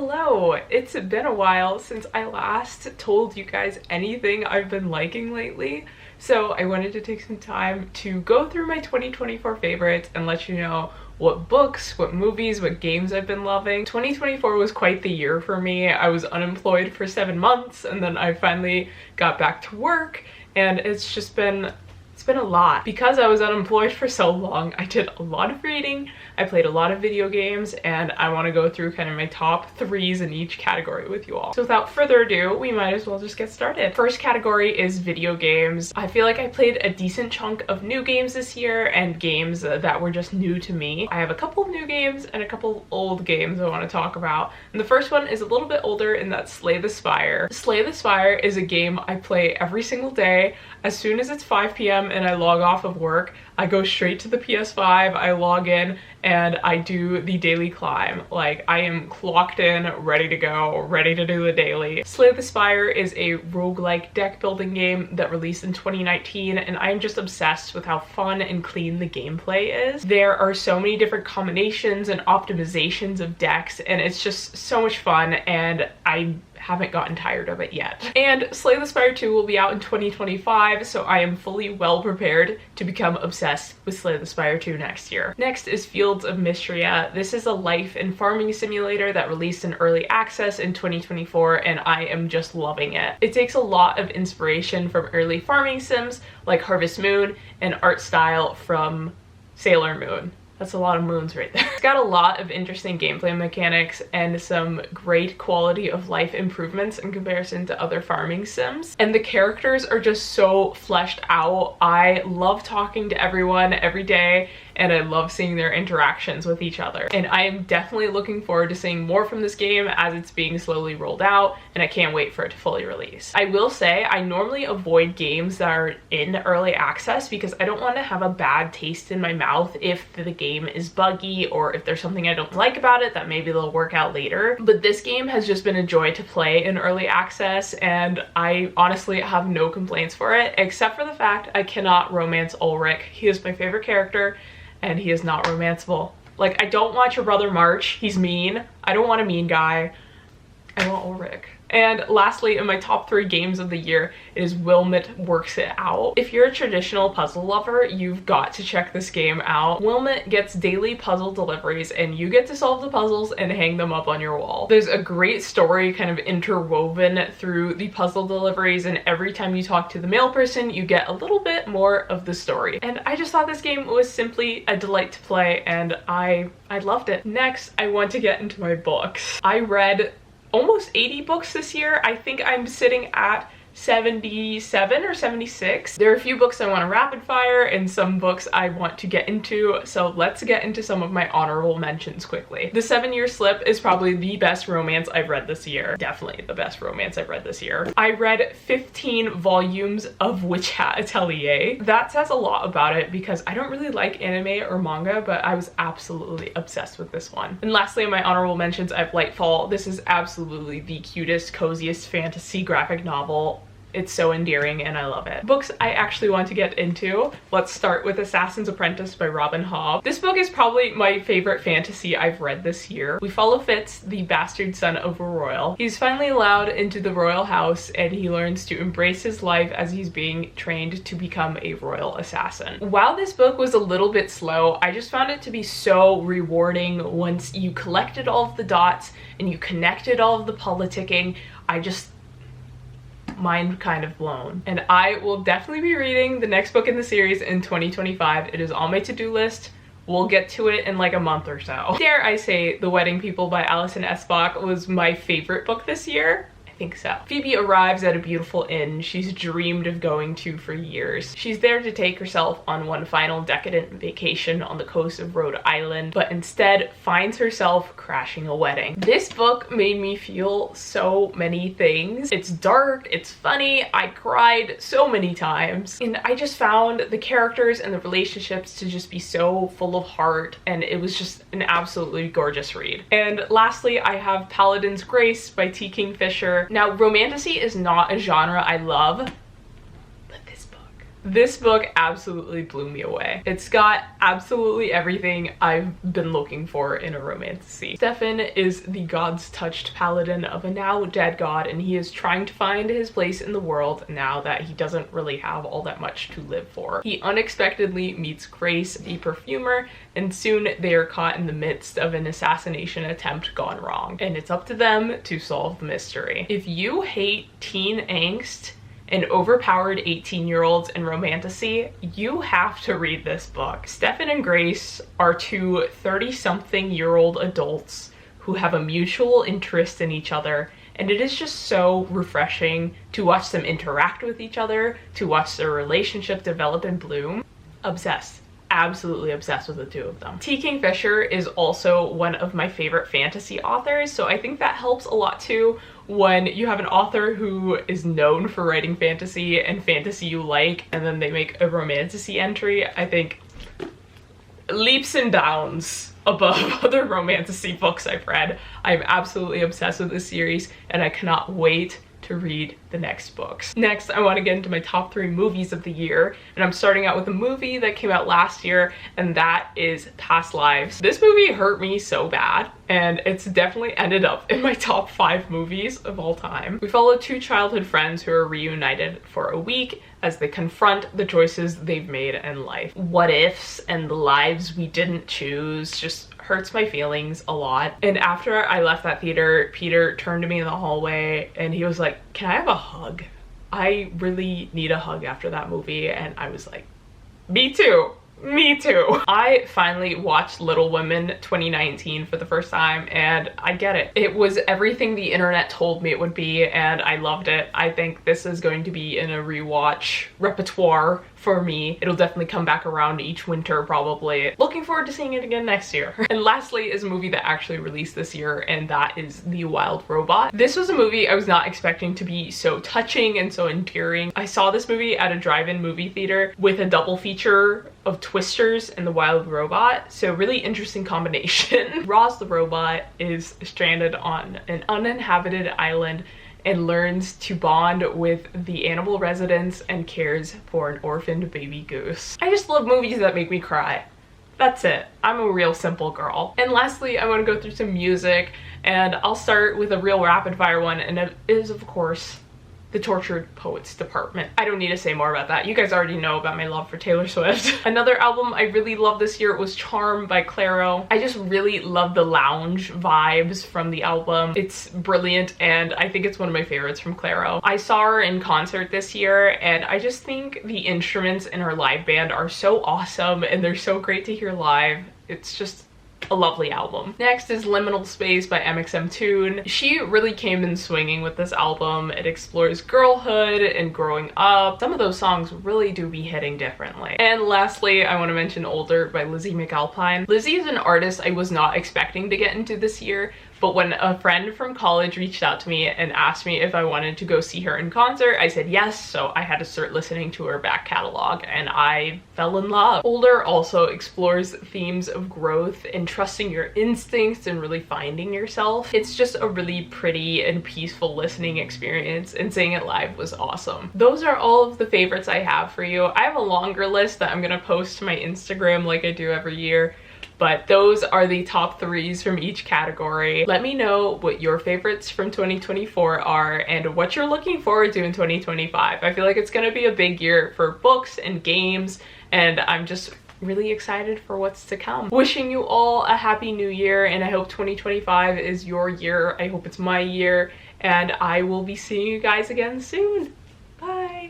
Hello! It's been a while since I last told you guys anything I've been liking lately, so I wanted to take some time to go through my 2024 favorites and let you know what books, what movies, what games I've been loving. 2024 was quite the year for me. I was unemployed for 7 months and then I finally got back to work, and it's been a lot. Because I was unemployed for so long, I did a lot of reading, I played a lot of video games, and I want to go through kind of my top threes in each category with you all. So without further ado, we might as well just get started. First category is video games. I feel like I played a decent chunk of new games this year and games that were just new to me. I have a couple of new games and a couple old games I want to talk about. And the first one is a little bit older, and that's Slay the Spire. Slay the Spire is a game I play every single day. As soon as it's 5 p.m. and I log off of work, I go straight to the PS5, I log in, and I do the daily climb. Like, I am clocked in, ready to go, ready to do the daily. Slay the Spire is a roguelike deck building game that released in 2019, and I am just obsessed with how fun and clean the gameplay is. There are so many different combinations and optimizations of decks, and it's just so much fun, and I haven't gotten tired of it yet. And Slay the Spire 2 will be out in 2025, so I am fully well prepared to become obsessed with Slay the Spire 2 next year. Next is Fields of Mystria. This is a life and farming simulator that released in early access in 2024, and I am just loving it. It takes a lot of inspiration from early farming sims like Harvest Moon and art style from Sailor Moon. That's a lot of moons right there. It's got a lot of interesting gameplay mechanics and some great quality of life improvements in comparison to other farming sims. And the characters are just so fleshed out. I love talking to everyone every day, and I love seeing their interactions with each other. And I am definitely looking forward to seeing more from this game as it's being slowly rolled out, and I can't wait for it to fully release. I will say I normally avoid games that are in early access because I don't want to have a bad taste in my mouth if the game is buggy or if there's something I don't like about it that maybe they'll work out later. But this game has just been a joy to play in early access, and I honestly have no complaints for it, except for the fact I cannot romance Ulrich. He is my favorite character, and he is not romanceable. Like, I don't want your brother March. He's mean. I don't want a mean guy. I want Ulrich. And lastly, in my top 3 games of the year is Wilmot Works It Out. If you're a traditional puzzle lover, you've got to check this game out. Wilmot gets daily puzzle deliveries, and you get to solve the puzzles and hang them up on your wall. There's a great story kind of interwoven through the puzzle deliveries, and every time you talk to the mail person, you get a little bit more of the story. And I just thought this game was simply a delight to play, and I loved it. Next, I want to get into my books. I read almost 80 books this year. I think I'm sitting at 77 or 76. There are a few books I want to rapid fire and some books I want to get into, so let's get into some of my honorable mentions quickly. The 7 Year Slip is probably the best romance I've read this year. Definitely the best romance I've read this year. I read 15 volumes of Witch Hat Atelier. That says a lot about it because I don't really like anime or manga, but I was absolutely obsessed with this one. And lastly, in my honorable mentions, I have Lightfall. This is absolutely the cutest, coziest fantasy graphic novel. It's so endearing and I love it. Books I actually want to get into. Let's start with Assassin's Apprentice by Robin Hobb. This book is probably my favorite fantasy I've read this year. We follow Fitz, the bastard son of a royal. He's finally allowed into the royal house, and he learns to embrace his life as he's being trained to become a royal assassin. While this book was a little bit slow, I just found it to be so rewarding once you collected all of the dots and you connected all of the politicking. Mind kind of blown. And I will definitely be reading the next book in the series in 2025. It is on my to-do list. We'll get to it in like a month or so. Dare I say The Wedding People by Alison Esbach was my favorite book this year? Think so. Phoebe arrives at a beautiful inn she's dreamed of going to for years. She's there to take herself on one final decadent vacation on the coast of Rhode Island, but instead finds herself crashing a wedding. This book made me feel so many things. It's dark, it's funny, I cried so many times, and I just found the characters and the relationships to just be so full of heart, and it was just an absolutely gorgeous read. And lastly, I have Paladin's Grace by T. Kingfisher. Now, romantasy is not a genre I love, but this book This book absolutely blew me away. It's got absolutely everything I've been looking for in a romantasy. Stefan is the god's touched paladin of a now dead god, and he is trying to find his place in the world now that he doesn't really have all that much to live for. He unexpectedly meets Grace, the perfumer, and soon they are caught in the midst of an assassination attempt gone wrong, and it's up to them to solve the mystery. If you hate teen angst and overpowered 18-year-olds in romantasy, you have to read this book. Stefan and Grace are two 30-something-year-old adults who have a mutual interest in each other, and it is just so refreshing to watch them interact with each other, to watch their relationship develop and bloom. Obsessed. Absolutely obsessed with the two of them. T. Kingfisher is also one of my favorite fantasy authors, so I think that helps a lot too when you have an author who is known for writing fantasy and fantasy you like, and then they make a romantasy entry. I think leaps and bounds above other romantasy books I've read. I'm absolutely obsessed with this series, and I cannot wait to read the next books. Next, I want to get into my top 3 movies of the year, and I'm starting out with a movie that came out last year, and that is Past Lives. This movie hurt me so bad, and it's definitely ended up in my top 5 movies of all time. We follow 2 childhood friends who are reunited for a week as they confront the choices they've made in life. What ifs and the lives we didn't choose just hurts my feelings a lot. And after I left that theater, Peter turned to me in the hallway and he was like, "Can I have a hug? I really need a hug after that movie." And I was like, me too. Me too. I finally watched Little Women 2019 for the first time, and I get it. It was everything the internet told me it would be, and I loved it. I think this is going to be in a rewatch repertoire for me. It'll definitely come back around each winter probably. Looking forward to seeing it again next year. And lastly is a movie that actually released this year, and that is The Wild Robot. This was a movie I was not expecting to be so touching and so endearing. I saw this movie at a drive-in movie theater with a double feature of Twisters and The Wild Robot, so really interesting combination. Roz the robot is stranded on an uninhabited island and learns to bond with the animal residents and cares for an orphaned baby goose. I just love movies that make me cry. That's it. I'm a real simple girl. And lastly, I want to go through some music, and I'll start with a real rapid fire one, and it is of course the Tortured Poets Department. I don't need to say more about that. You guys already know about my love for Taylor Swift. Another album I really loved this year was Charm by Clairo. I just really love the lounge vibes from the album. It's brilliant, and I think it's one of my favorites from Clairo. I saw her in concert this year, and I just think the instruments in her live band are so awesome, and they're so great to hear live. It's just a lovely album. Next is Liminal Space by MXMtoon. She really came in swinging with this album. It explores girlhood and growing up. Some of those songs really do be hitting differently. And lastly, I want to mention Older by Lizzie McAlpine. Lizzie is an artist I was not expecting to get into this year, but when a friend from college reached out to me and asked me if I wanted to go see her in concert, I said yes, so I had to start listening to her back catalog, and I fell in love. Older also explores themes of growth and trusting your instincts and really finding yourself. It's just a really pretty and peaceful listening experience, and seeing it live was awesome. Those are all of the favorites I have for you. I have a longer list that I'm gonna post to my Instagram like I do every year, but those are the top 3s from each category. Let me know what your favorites from 2024 are and what you're looking forward to in 2025. I feel like it's gonna be a big year for books and games, and I'm just really excited for what's to come. Wishing you all a happy new year, and I hope 2025 is your year. I hope it's my year, and I will be seeing you guys again soon. Bye!